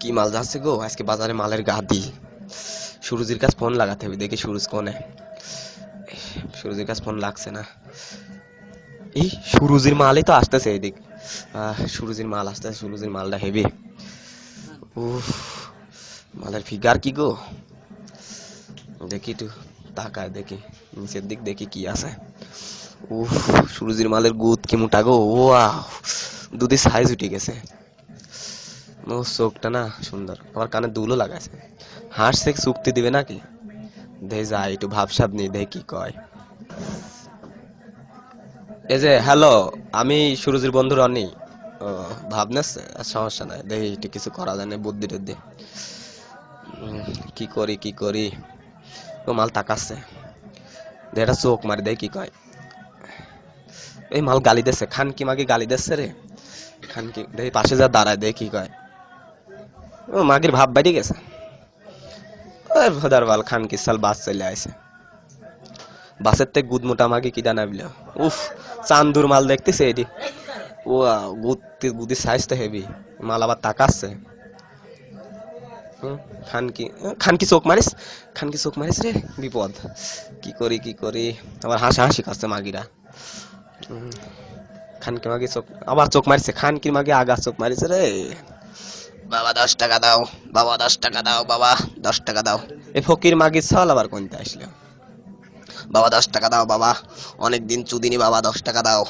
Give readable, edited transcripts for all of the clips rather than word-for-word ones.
কি মাল যাচ্ছে গো আজকে বাজারে, মালের গাদি। সুরজির কাছে ফোন লাগাতে হবে, দেখি সুরজ কোনে। সুরজির কাছে ফোন লাগছে না। এই সুরজির মালই তো আসতেছে এদিক। সুরজির মাল আসতেছে, সুরজির মালটা হেভি। উফ, মালের ফিগার কি গো, দেখি একটু তাকায় দেখি নিচের দিক, দেখি কি আছে। উফ, সুরজির মালের গুদ কি মোটা গো, ওয়াও, দুধের সাইজ উঠে গেছে। ও চোখটা না সুন্দর, আবার কানে দুলও লাগাইছে। হাসছে, চুক্তি দিবে নাকি? দে যাই একটু ভাবসাব নেই, দেখি কি কয়। এই যে হ্যালো, আমি সুরজির বন্ধু রনি। ও, ভাবনাছে, সমস্যা নাই, দেখি একটু কিছু করা যায় না, বুদ্ধি টুদ্ধি। কি করি কি করি। ও মাল তাকাচ্ছে, এটা চোখ মারি দেয় কি কয়। এই মাল গালি দিচ্ছে, খান কি মাগি গালি দিচ্ছে রে। খান কি দেখি পাশে যা দাঁড়ায়, দেখি কি কয়। ও মাগির ভাব বাইরে গেছে। ওই ভোদার বাল, খান কি সাল বাস চলে আইছে। বাসের থেকে গুদ মোটা মাগি কি দানা বিল। উফ, চান্দুর মাল দেখতেছে এটি। ও গুদির সাইজ তো হেভি। মাল আবার তাকাচ্ছে। খানকি, খানকি চোখ মারিস, খানকি চোখ মারিস রে, বিপদ। কি করি কি করি, আবার হাসাহাসি করছে মাগিরা। খানকি মাগি চোখ, আবার চোখ মারিছে, খানকির মাগি আগা চোখ মারিছে রে। বাবা 10 টাকা দাও, বাবা 10 টাকা দাও, বাবা 10 টাকা দাও। এই ফকির মাগির ছাল আবার কোনটা আসলো। বাবা 10 টাকা দাও বাবা, অনেকদিন চুদিনি বাবা, 10 টাকা দাও।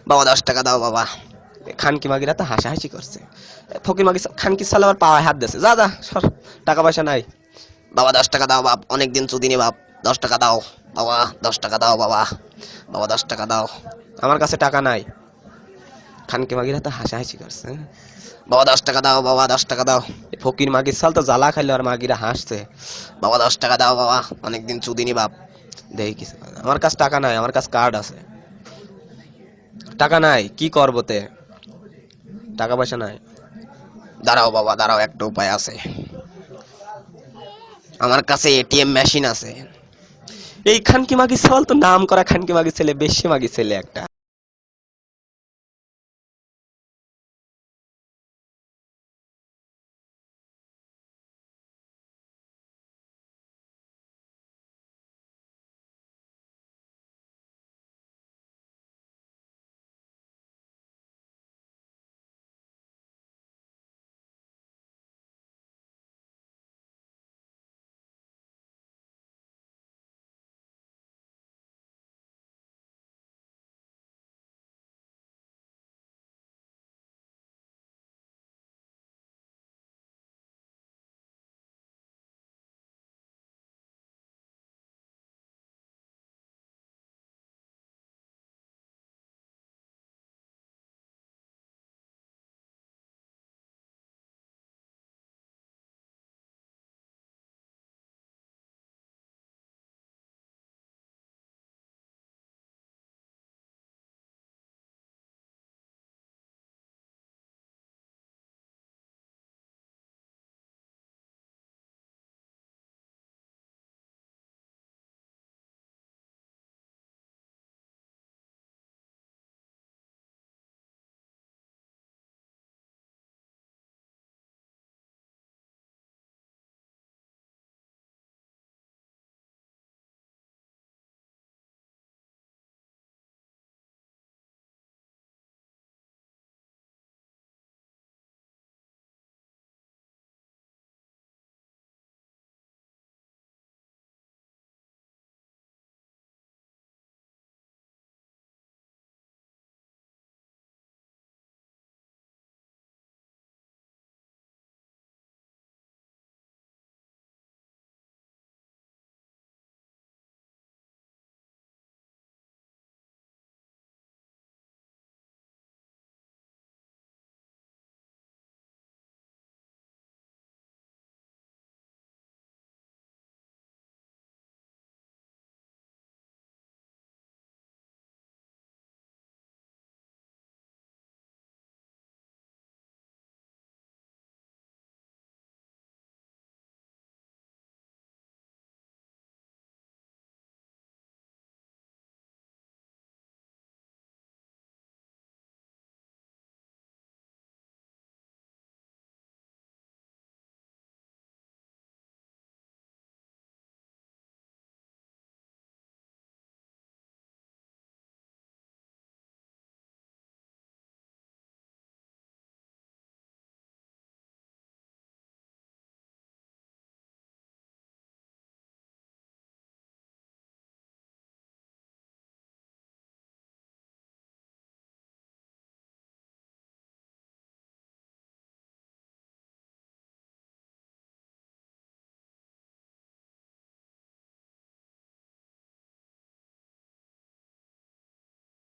বাবা 10 টাকা দাও বাবা। খানকি মাগিরা তো হাসাহাসি করছে। ফকির মাগি খানকি সাল আবার পাওয়ায় হাত দিয়েছে, যা যা সর, টাকা পয়সা নাই। বাবা 10 টাকা দাও বাপ, অনেকদিন চুদিনি বাপ, 10 টাকা দাও বাবা, 10 টাকা দাও বাবা, বাবা 10 টাকা দাও। আমার কাছে টাকা নাই। খানকি মাগিরা তো হাসাহাসি করছে। বাবা 10 টাকা দাও বাবা, 10 টাকা দাও। ফকির মাগির সাল তো জ্বালা খাইলো আর মাগিরা হাসছে। বাবা 10 টাকা দাও বাবা, অনেকদিন চুদিনি বাপ। দেখি কিছু, আমার কাছে টাকা নাই, আমার কাছে কার্ড আছে। টাকা নাই, কি করবো তে, টাকা পয়সা নাই। দাঁড়াও বাবা দাঁড়াও, একটা উপায় আছে, আমার কাছে এটিএম মেশিন আছে। এই খানকি মাগি সওয়াল তো নাম করা খানকি মাগি ছেলে, বেশি মাগি ছেলে একটা।